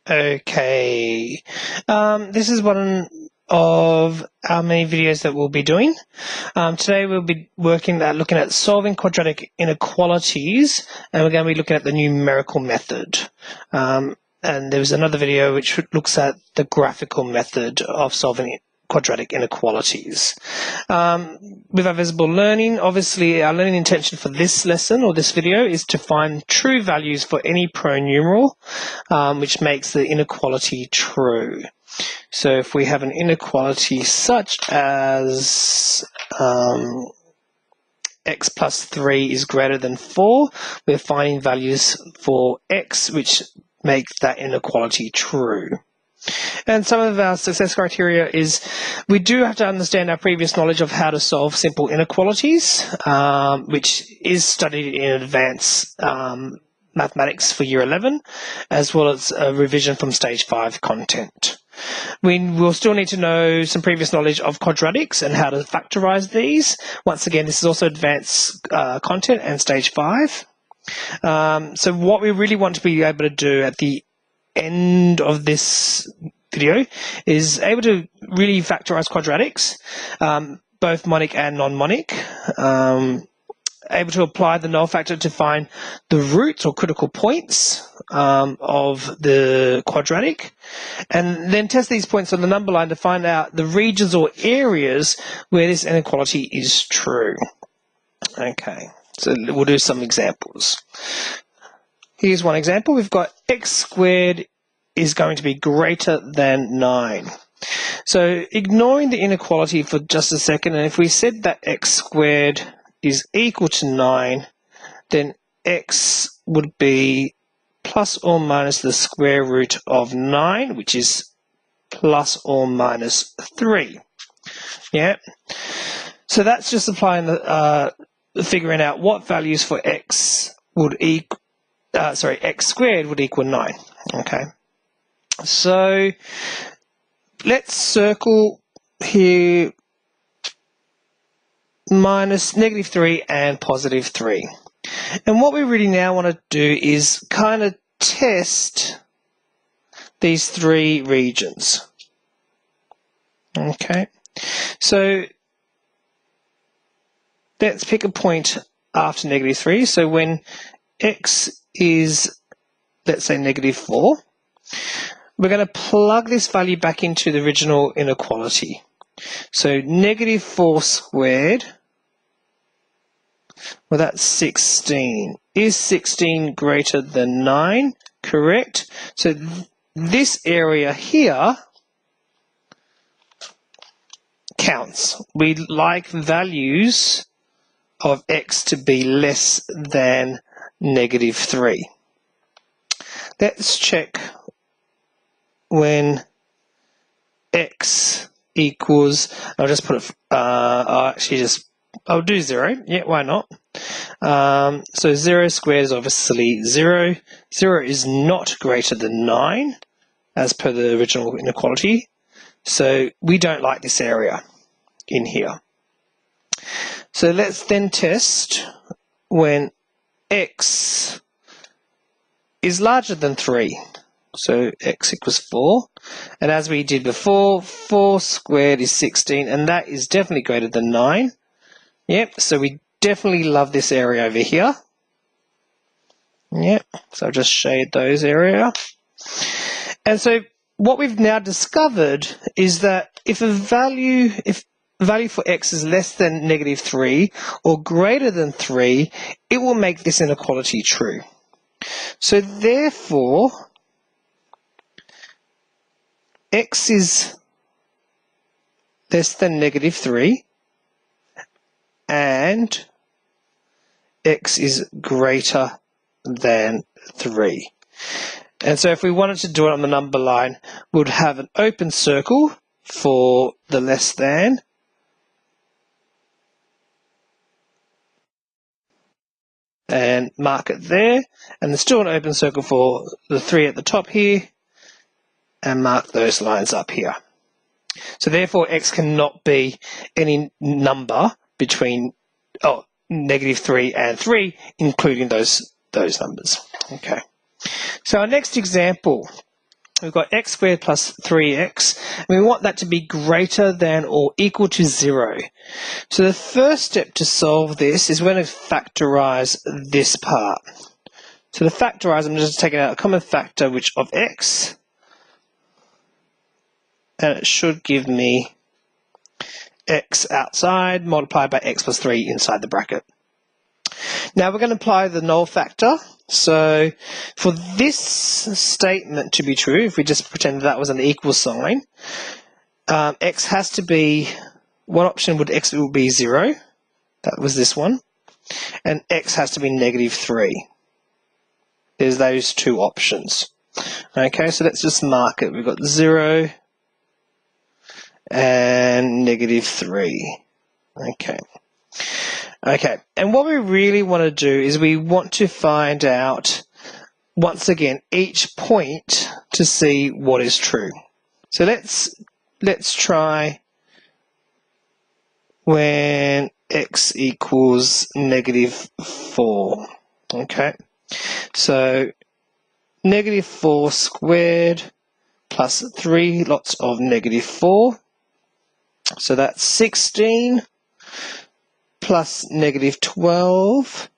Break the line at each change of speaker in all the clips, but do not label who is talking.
Okay, this is one of our many videos that we'll be doing. Today we'll be looking at solving quadratic inequalities, and we're going to be looking at the numerical method. And there's another video which looks at the graphical method of solving quadratic inequalities. With our visible learning, obviously our learning intention for this lesson or this video is to find true values for any pronumeral, which makes the inequality true. So if we have an inequality such as x plus 3 is greater than 4, we're finding values for x which make that inequality true. And some of our success criteria is we do have to understand our previous knowledge of how to solve simple inequalities, which is studied in advanced mathematics for year 11, as well as a revision from stage 5 content. We will still need to know some previous knowledge of quadratics and how to factorize these. Once again, this is also advanced content and stage 5. So what we really want to be able to do at the end of this video is able to really factorize quadratics, both monic and non-monic, able to apply the null factor to find the roots or critical points of the quadratic, and then test these points on the number line to find out the regions or areas where this inequality is true. Okay, so we'll do some examples. Here's one example. We've got x squared is going to be greater than 9. So ignoring the inequality for just a second, and if we said that x squared is equal to 9, then x would be plus or minus the square root of 9, which is plus or minus 3. Yeah. So that's just applying the figuring out what values for x would equal. X squared would equal 9. Okay, so let's circle here minus -3 and +3. And what we really now want to do is kind of test these three regions. Okay, so let's pick a point after -3. So when x is, let's say, -4, we're going to plug this value back into the original inequality. So -4 squared, well, that's 16. Is 16 greater than 9? Correct. So this area here counts. We like values of x to be less than -3. Let's check when x equals, I'll just put it, I'll do 0. Yeah, why not? So 0 squared is obviously 0. 0 is not greater than 9, as per the original inequality. So we don't like this area in here. So let's then test when x is larger than 3. So x equals 4. And as we did before, 4 squared is 16, and that is definitely greater than 9. Yep, so we definitely love this area over here. Yep, so I'll just shade those area. And so what we've now discovered is that if value for x is less than -3 or greater than 3, it will make this inequality true. So therefore, x is less than -3 and x is greater than 3. And so if we wanted to do it on the number line, we would have an open circle for the less than, and mark it there, and there's still an open circle for the 3 at the top here, and mark those lines up here. So therefore x cannot be any number between -3 and 3, including those numbers. Okay. So our next example we've got x squared plus 3x, and we want that to be greater than or equal to 0. So the first step to solve this is we're going to factorize this part. So to factorize, I'm just taking out a common factor which of x, and it should give me x outside multiplied by x plus 3 inside the bracket. Now we're going to apply the null factor. So for this statement to be true, if we just pretend that was an equal sign, x has to be, one option would x will be 0, that was this one, and x has to be negative 3. There's those two options. Okay, so let's just mark it. We've got 0 and negative 3. Okay, and what we really want to do is we want to find out, once again, each point to see what is true. So let's try when x equals negative 4. Okay, so negative 4 squared plus 3 lots of negative 4. So that's 16 plus negative 12.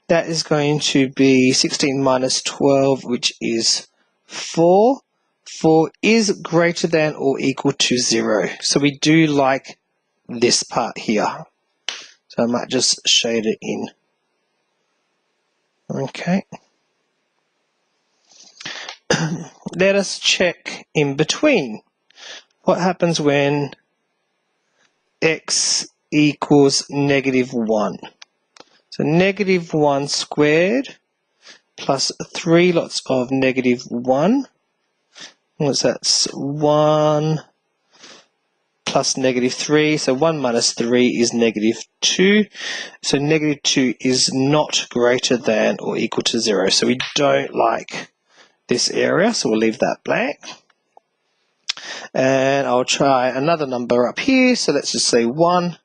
That is going to be 16 minus 12, which is 4. 4 is greater than or equal to 0. So we do like this part here. So I might just shade it in. Okay. Let us check in between. What happens when x equals negative 1? So negative 1 squared plus 3 lots of negative 1. What's that? 1 plus negative 3. So 1 minus 3 is negative 2. So negative 2 is not greater than or equal to 0. So we don't like this area, so we'll leave that blank. And I'll try another number up here. So let's just say 1.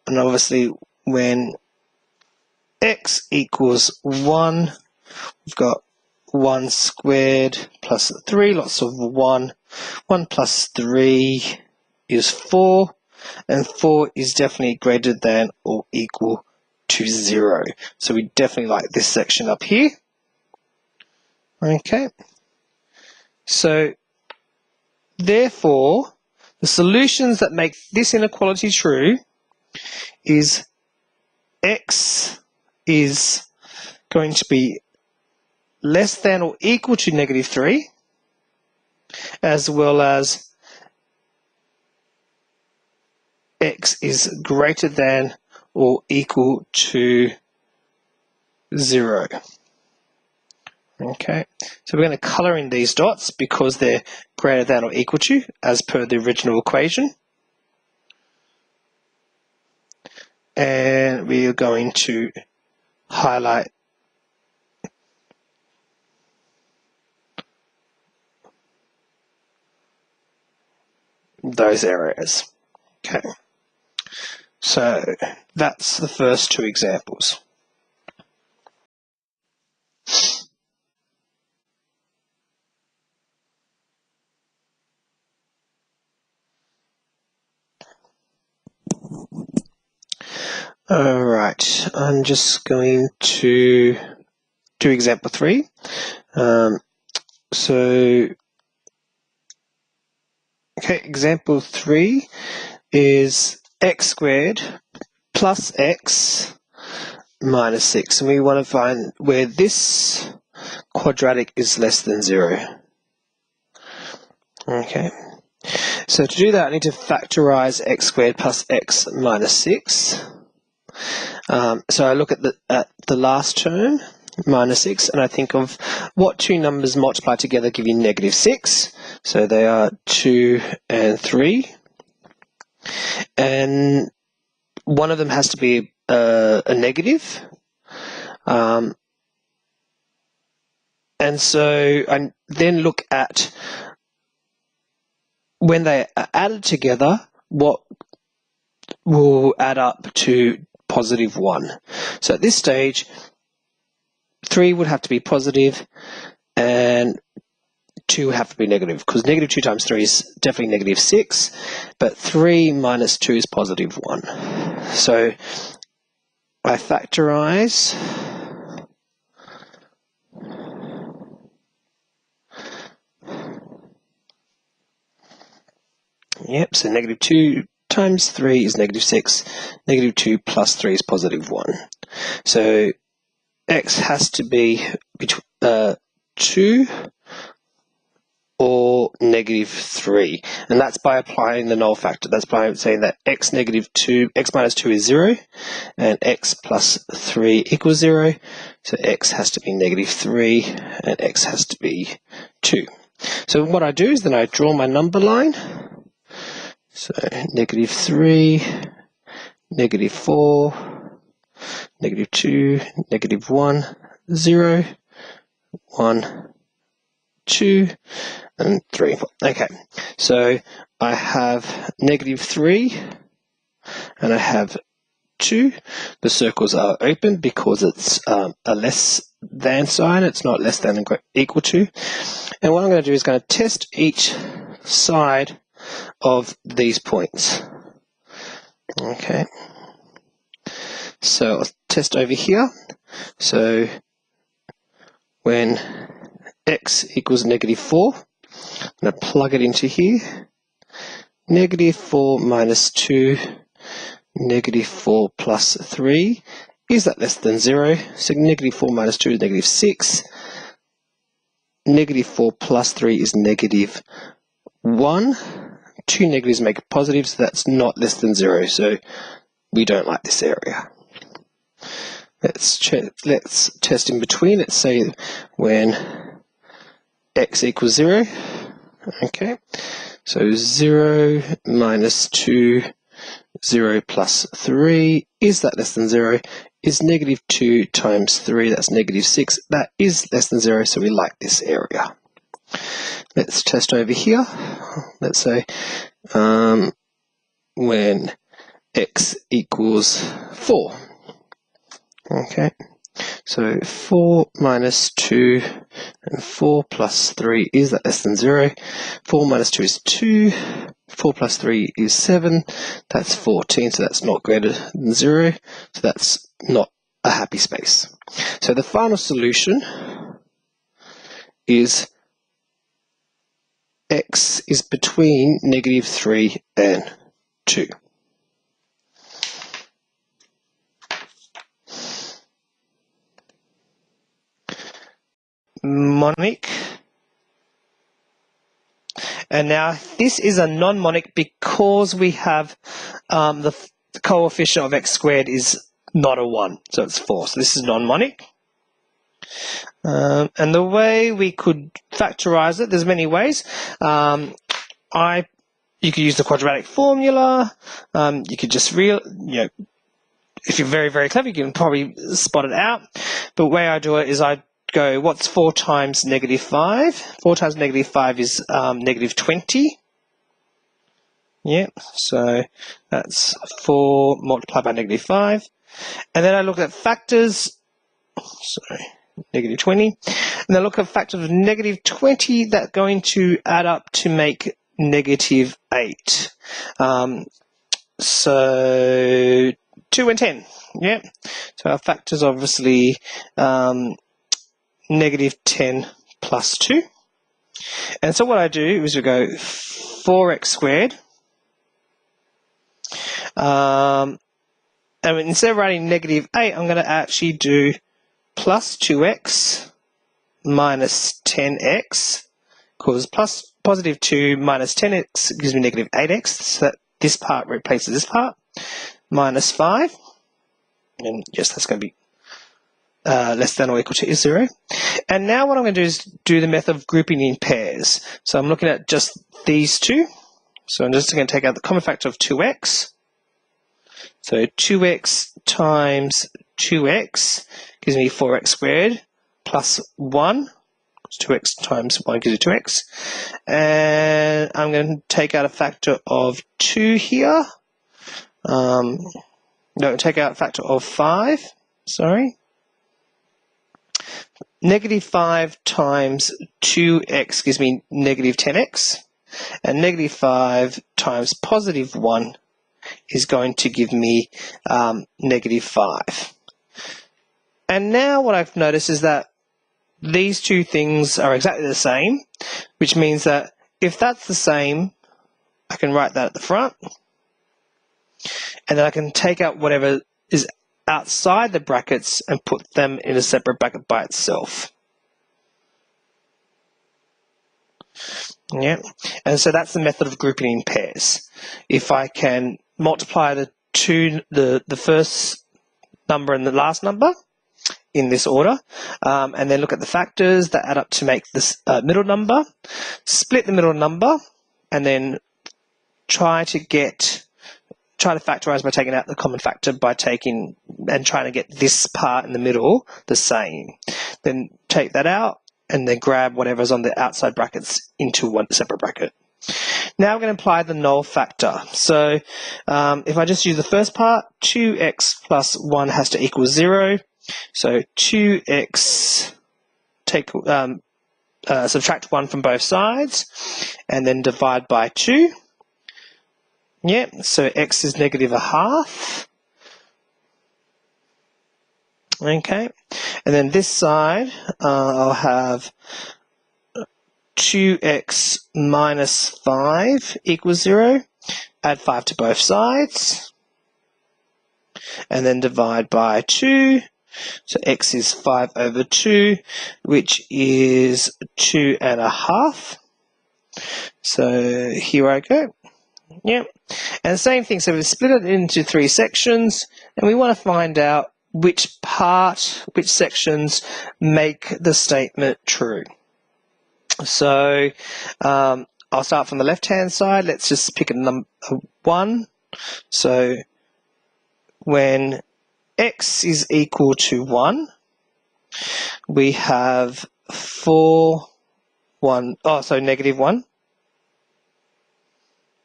And obviously when x equals 1, we've got 1 squared plus 3 lots of 1. 1 plus 3 is 4, and 4 is definitely greater than or equal to 0. So we definitely like this section up here. Okay. So therefore, the solutions that make this inequality true is x is going to be less than or equal to negative 3, as well as x is greater than or equal to 0. Okay, so we're going to colour in these dots because they're greater than or equal to, as per the original equation. And we are going to highlight those areas. Okay, so that's the first two examples. All right, I'm just going to do example 3. Example 3 is x squared plus x minus 6, and we want to find where this quadratic is less than 0. Okay, so to do that, I need to factorize x squared plus x minus 6. So I look at the last term, minus 6, and I think of what two numbers multiply together give you negative 6. So they are 2 and 3. And one of them has to be a negative. And so I then look at when they are added together, what will add up to positive 1. So at this stage, 3 would have to be positive and 2 have to be negative, because negative 2 times 3 is definitely negative 6, but 3 minus 2 is positive 1. So I factorize so negative 2 times 3 is negative 6, negative 2 plus 3 is positive 1. So x has to be between 2 or negative 3, and that's by applying the null factor. That's by saying that x minus 2 is 0, and x plus 3 equals 0, so x has to be negative 3, and x has to be 2. So what I do is then I draw my number line, so negative 3, negative 4, negative 2, negative 1, 0, 1, 2, and 3. Okay, so I have negative 3 and I have 2. The circles are open because it's a less than sign. It's not less than or equal to. And what I'm going to do is going to test each side of these points. Okay, so I'll test over here. So when x equals negative 4, I'm going to plug it into here. Negative 4 minus 2, negative 4 plus 3. Is that less than 0? So negative 4 minus 2 is negative 6. Negative 4 plus 3 is negative 1. 2 negatives make a positive, so that's not less than 0. So we don't like this area. Let's test in between. Let's say when x equals 0. Okay, so 0 minus 2, 0 plus 3, is that less than 0? Is negative 2 times 3, that's negative 6, that is less than 0, so we like this area. Let's test over here. Let's say when x equals 4. Okay, so 4 minus 2 and 4 plus 3, is that less than 0? 4 minus 2 is 2, 4 plus 3 is 7, that's 14, so that's not greater than 0, so that's not a happy space. So the final solution is x is between negative 3 and 2. Monic. And now this is a non-monic because we have the coefficient of x squared is not a 1, so it's 4. So this is non-monic. And the way we could factorize it, there's many ways. You could use the quadratic formula. You could just if you're very, very clever, you can probably spot it out. But the way I do it is I go, what's 4 times negative 5? 4 times negative 5 is negative 20. Yeah, so that's 4 multiplied by negative 5. And then I look at factors, negative 20. And then look at factors of negative 20 that's going to add up to make negative 8. So 2 and 10, yeah. So our factors obviously negative 10 plus 2. And so what I do is we go 4x squared. And instead of writing negative 8, I'm going to actually do plus 2x minus 10x, because positive 2 minus 10x gives me negative 8x, so that this part replaces this part, minus 5, and yes, that's going to be less than or equal to 0. And now what I'm going to do is do the method of grouping in pairs. So I'm looking at just these two. So I'm just going to take out the common factor of 2x. So 2x times 2x gives me 4x squared plus 1. 2x times 1 gives you 2x. And I'm going to take out a factor of 2 here. No, take out a factor of 5. Sorry. negative 5 times 2x gives me negative 10x, and negative 5 times positive 1 is going to give me negative 5. And now what I've noticed is that these two things are exactly the same, which means that if that's the same, I can write that at the front, and then I can take out whatever is outside the brackets and put them in a separate bracket by itself. Yeah, and so that's the method of grouping in pairs. If I can multiply the first number and the last number in this order, and then look at the factors that add up to make this middle number, split the middle number, and then try to factorize by taking out the common factor by trying to get this part in the middle the same. Then take that out and then grab whatever's on the outside brackets into one separate bracket. Now we're going to apply the null factor. So if I just use the first part, 2x plus 1 has to equal 0. So 2x, subtract 1 from both sides, and then divide by 2. Yeah, so x is negative 1/2. Okay, and then this side, I'll have 2x minus 5 equals 0. Add 5 to both sides, and then divide by 2. So x is 5 over 2, which is 2.5. So here I go. Yep. And the same thing, so we've split it into 3 sections, and we want to find out which sections make the statement true. So I'll start from the left-hand side. Let's just pick a number 1. So when x is equal to 1, we have negative 1.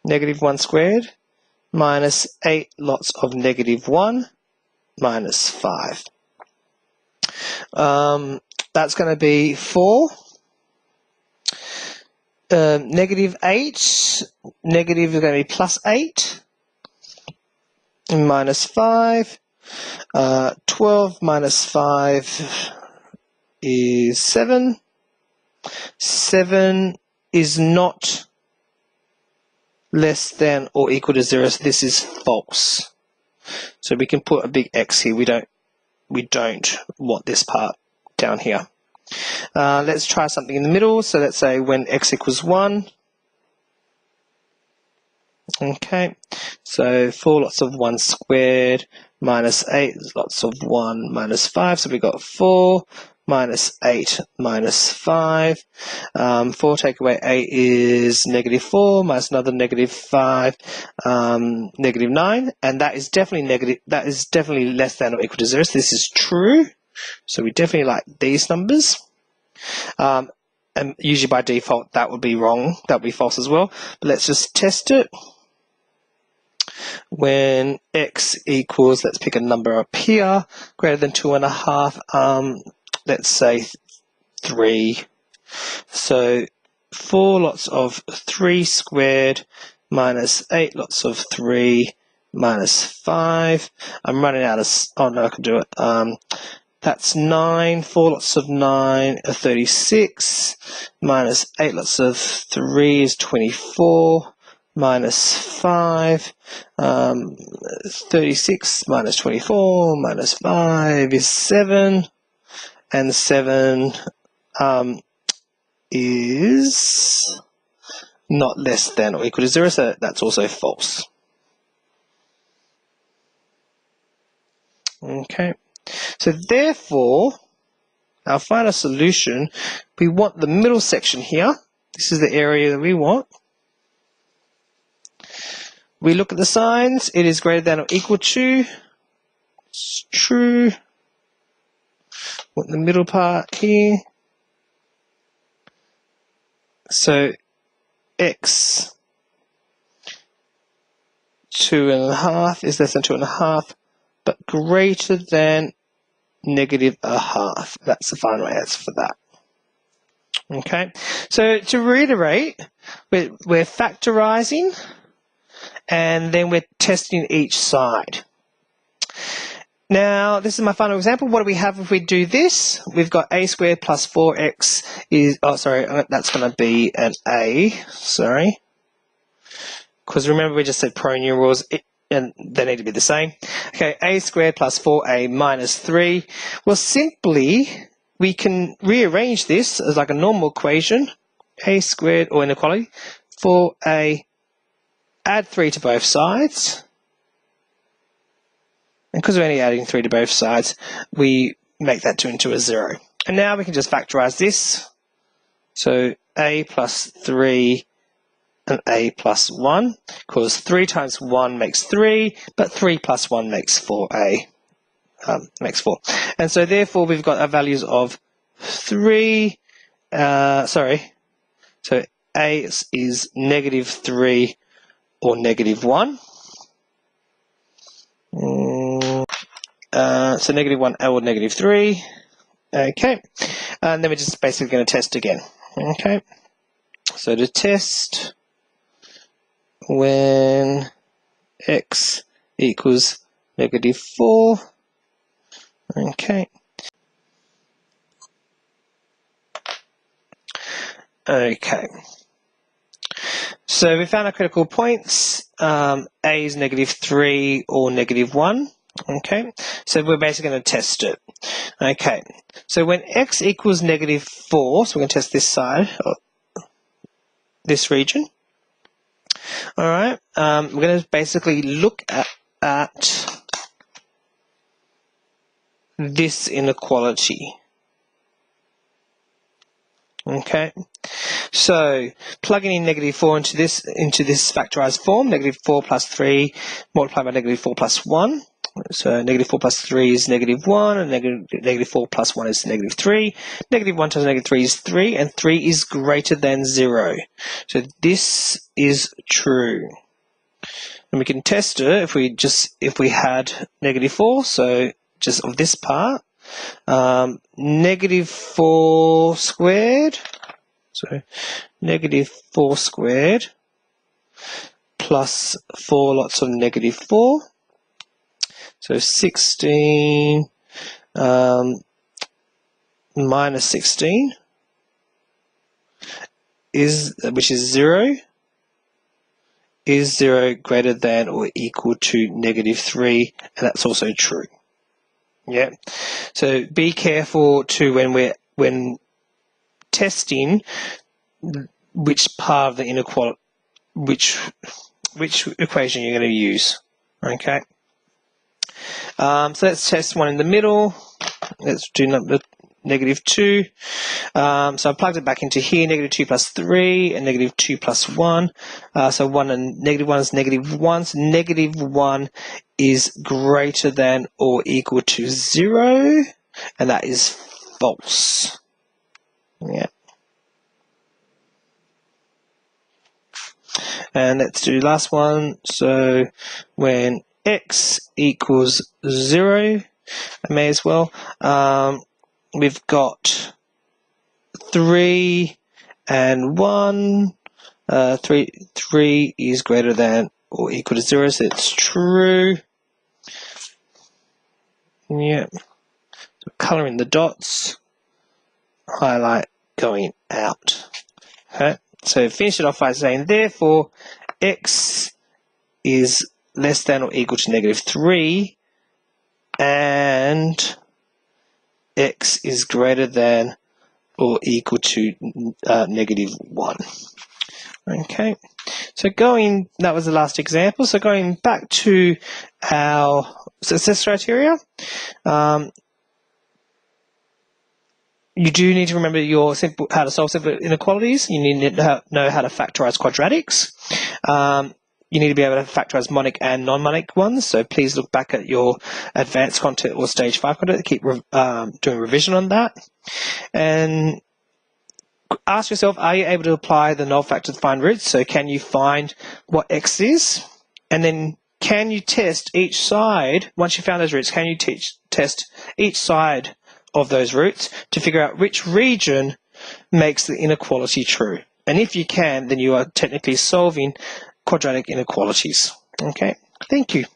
Negative 1 squared minus 8 lots of negative 1 minus 5. That's going to be 4. Negative 8, negative is going to be plus 8, minus 5. 12 minus 5 is 7. 7 is not less than or equal to 0, so this is false. So we can put a big X here. We don't want this part down here. Let's try something in the middle. So let's say when x equals 1. Okay, so 4 lots of 1 squared minus 8 lots of 1 minus 5. So we got 4 minus 8 minus 5. 4 take away 8 is negative 4 minus another negative 5, negative 9. And that is definitely negative. That is definitely less than or equal to 0. So this is true. So we definitely like these numbers. And usually by default that would be wrong. That would be false as well. But let's just test it. When x equals, let's pick a number up here, greater than 2.5, let's say 3. So 4 lots of 3 squared minus 8 lots of 3 minus 5. I'm running out of, oh no, I can do it. That's 9. 4 lots of 9 are 36. Minus 8 lots of 3 is 24. Minus 5. 36 minus 24 minus 5 is 7. And 7 is not less than or equal to 0, so that's also false. Okay. So therefore, our final solution, we want the middle section here. This is the area that we want. We look at the signs. It is greater than or equal to. It's true. Want the middle part here. So x 2.5 is less than 2.5, but greater than -1/2. That's the final answer for that. Okay, so to reiterate, we're factorizing and then we're testing each side. Now, this is my final example. What do we have if we do this? We've got a squared plus 4x is, oh, sorry, that's going to be an a, sorry. Because remember, we just said pronumerals, and they need to be the same. Okay, a squared plus 4a minus 3. Well, simply, we can rearrange this as like a normal equation. A squared, or inequality, 4a, add 3 to both sides. And because we're only adding 3 to both sides, we make that into a 0. And now we can just factorize this. So a plus 3 and a plus 1, because 3 times 1 makes 3, but 3 plus 1 makes 4a, makes 4. And so therefore we've got our values of 3, so a is -3 or -1. So -1 or -3. Okay, and then we're just basically going to test again. Okay, so to test when x equals -4. Okay. Okay. So we found our critical points. A is -3 or -1. Okay. So we're basically going to test it. Okay. So when x equals -4, so we're going to test this side, this region. All right. We're going to basically look at this inequality. Okay. So plugging in -4 into this factorized form, -4 plus 3 multiplied by -4 plus 1. So -4 plus 3 is -1, and -4 plus 1 is -3. -1 times -3 is 3, and 3 is greater than 0. So this is true. And we can test it if we had -4, so just of this part, -4 squared. So -4 squared plus 4 lots of -4. So 16 minus 16 which is 0. Is 0 greater than or equal to -3? And that's also true. Yeah. So be careful to when testing which part of the inequality, which equation you're going to use. Okay. So let's test one in the middle. Let's do number -2. So I plugged it back into here, -2 plus 3 and -2 plus 1. So 1 and -1 is -1. So -1 is greater than or equal to 0. And that is false. Yeah. And let's do the last one. So when x equals 0, I may as well. We've got 3 and 1. 3 is greater than or equal to 0, so it's true. Yeah. So color in the dots. Highlight going out. Okay. So finish it off by saying, therefore, x is less than or equal to -3, and x is greater than or equal to -1. Okay, so that was the last example. So going back to our success criteria, you do need to remember how to solve simple inequalities. You need to know how to factorize quadratics. You need to be able to factorize monic and non-monic ones. So please look back at your advanced content or stage 5 content. Keep doing revision on that. And ask yourself, are you able to apply the null factor to find roots? So can you find what x is? And then can you test each side, once you found those roots, can you test each side of those roots to figure out which region makes the inequality true? And if you can, then you are technically solving quadratic inequalities. Okay, thank you.